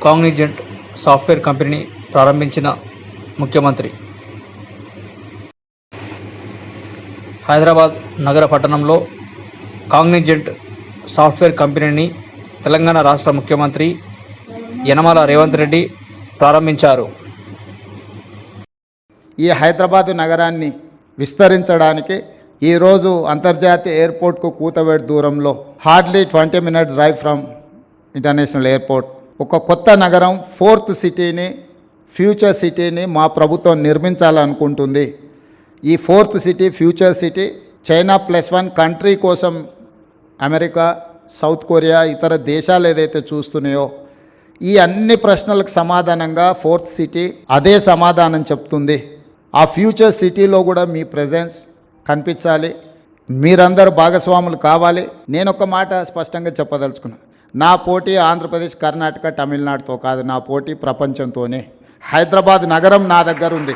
Cognizant software కంపెనీని ప్రారంభించిన ముఖ్యమంత్రి. హైదరాబాద్ నగర పట్టణంలో కాగ్నిజెంట్ సాఫ్ట్వేర్ కంపెనీని తెలంగాణ రాష్ట్ర ముఖ్యమంత్రి యనమల రేవంత్ రెడ్డి ప్రారంభించారు. ఈ హైదరాబాదు నగరాన్ని విస్తరించడానికి ఈరోజు అంతర్జాతీయ ఎయిర్పోర్ట్కు కూతవేడు దూరంలో hardly 20 minutes drive from international airport ఒక కొత్త నగరం, 4th సిటీని, ఫ్యూచర్ సిటీని మా ప్రభుత్వం నిర్మించాలనుకుంటుంది. ఈ 4th city future city China +1 country కోసం అమెరికా, సౌత్ కొరియా, ఇతర దేశాలు ఏదైతే చూస్తున్నాయో ఈ అన్ని ప్రశ్నలకు సమాధానంగా 4th సిటీ అదే సమాధానం చెప్తుంది. ఆ ఫ్యూచర్ సిటీలో కూడా మీ ప్రెజెన్స్ కనిపించాలి, మీరందరూ భాగస్వాములు కావాలి. నేను ఒక మాట స్పష్టంగా చెప్పదలుచుకున్నాను. నా పోటీ ఆంధ్రప్రదేశ్, కర్ణాటక, తమిళనాడుతో కాదు, నా పోటీ ప్రపంచంతోనే. హైదరాబాద్ నగరం నా దగ్గర ఉంది.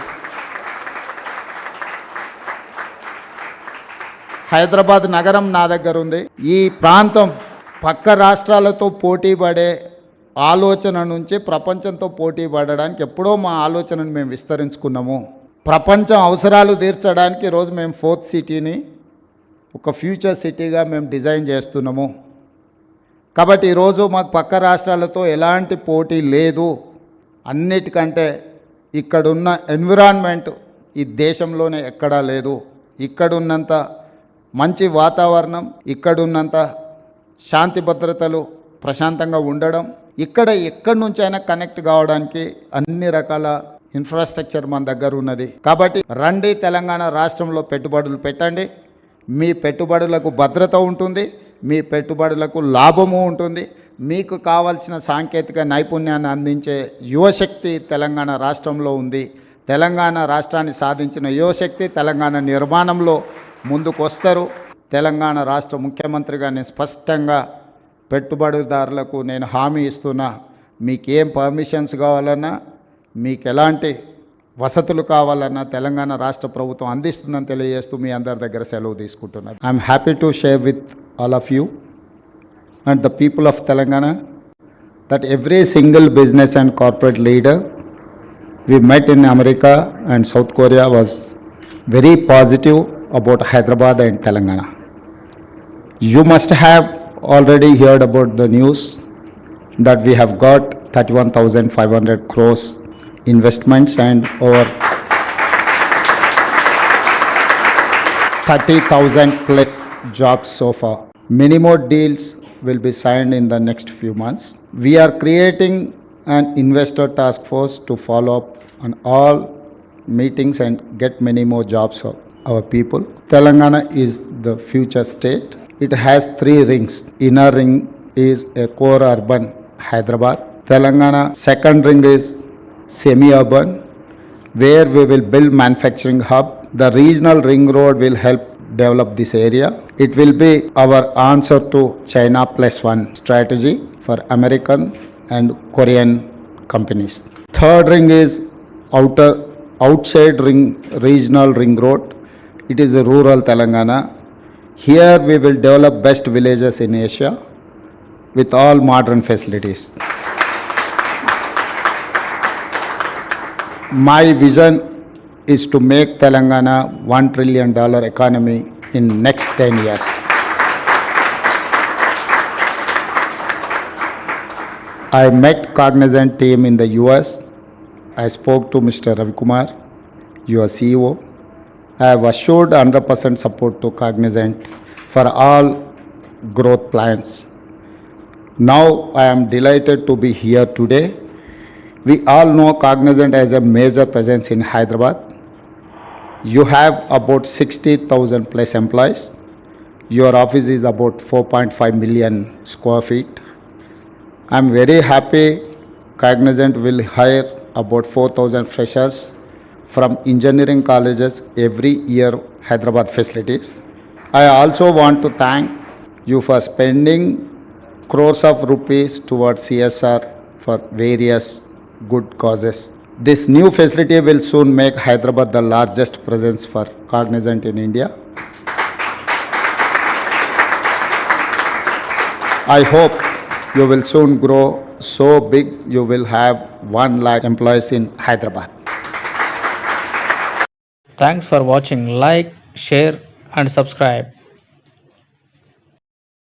హైదరాబాద్ నగరం నా దగ్గర ఉంది. ఈ ప్రాంతం పక్క రాష్ట్రాలతో పోటీ పడే ఆలోచన నుంచి ప్రపంచంతో పోటీ పడడానికి ఎప్పుడో మా ఆలోచనను మేము విస్తరించుకున్నాము. ప్రపంచం అవసరాలు తీర్చడానికి ఈరోజు మేము 4th సిటీని ఒక ఫ్యూచర్ సిటీగా మేము డిజైన్ చేస్తున్నాము. కాబట్టి ఈరోజు మాకు పక్క రాష్ట్రాలతో ఎలాంటి పోటీ లేదు. అన్నిటికంటే ఇక్కడున్న ఎన్విరాన్మెంట్ ఈ దేశంలోనే ఎక్కడా లేదు. ఇక్కడున్నంత మంచి వాతావరణం, ఇక్కడున్నంత శాంతి భద్రతలు, ప్రశాంతంగా ఉండడం, ఇక్కడ ఎక్కడి నుంచైనా కనెక్ట్ కావడానికి అన్ని రకాల ఇన్ఫ్రాస్ట్రక్చర్ మన దగ్గర ఉన్నది. కాబట్టి రండి, తెలంగాణ రాష్ట్రంలో పెట్టుబడులు పెట్టండి. మీ పెట్టుబడులకు భద్రత ఉంటుంది, మీ పెట్టుబడులకు లాభము ఉంటుంది. మీకు కావాల్సిన సాంకేతిక నైపుణ్యాన్ని అందించే యువశక్తి తెలంగాణ రాష్ట్రంలో ఉంది. తెలంగాణ రాష్ట్రాన్ని సాధించిన యువశక్తి తెలంగాణ నిర్మాణంలో ముందుకు వస్తారు. తెలంగాణ రాష్ట్ర ముఖ్యమంత్రిగా నేను స్పష్టంగా పెట్టుబడిదారులకు నేను హామీ ఇస్తున్నా. మీకేం పర్మిషన్స్ కావాలన్నా, మీకు ఎలాంటి వసతులు కావాలన్నా తెలంగాణ రాష్ట్ర ప్రభుత్వం అందిస్తుందని తెలియజేస్తూ మీ అందరి దగ్గర సెలవు తీసుకుంటున్నాను. I'm happy to share with all of you and the people of Telangana that every single business and corporate leader we met in America and South Korea was very positive about Hyderabad and Telangana. You must have already heard about the news that we have got 31,500 crores investments and over 30,000 plus jobs so far. Many more deals will be signed in the next few months. We are creating an investor task force to follow up on all meetings and get many more jobs for our people. Telangana is the future state. It has 3 rings. Inner ring is a core urban Hyderabad. Telangana second ring is semi-urban, where we will build manufacturing hub. The regional ring road will help develop this area. It will be our answer to China +1 strategy for American and Korean companies. Third ring is outside ring, regional ring road. It is a rural Telangana. Here we will develop best villages in Asia with all modern facilities. My vision is to make Telangana $1 trillion economy in next 10 years. I met Cognizant team in the US. I spoke to Mr. Ravi Kumar, your CEO. I have assured 100% support to Cognizant for all growth plans. Now I am delighted to be here today. We all know Cognizant has a major presence in Hyderabad. You have about 60,000 plus employees. Your office is about 4.5 million square feet. I am very happy Cognizant will hire about 4,000 freshers from engineering colleges every year Hyderabad facilities. I also want to thank you for spending crores of rupees towards CSR for various good causes. This new facility will soon make Hyderabad the largest presence for Cognizant in India. I hope You will soon grow so big, you will have 1 lakh employees in Hyderabad. Thanks for watching. Like, share and subscribe.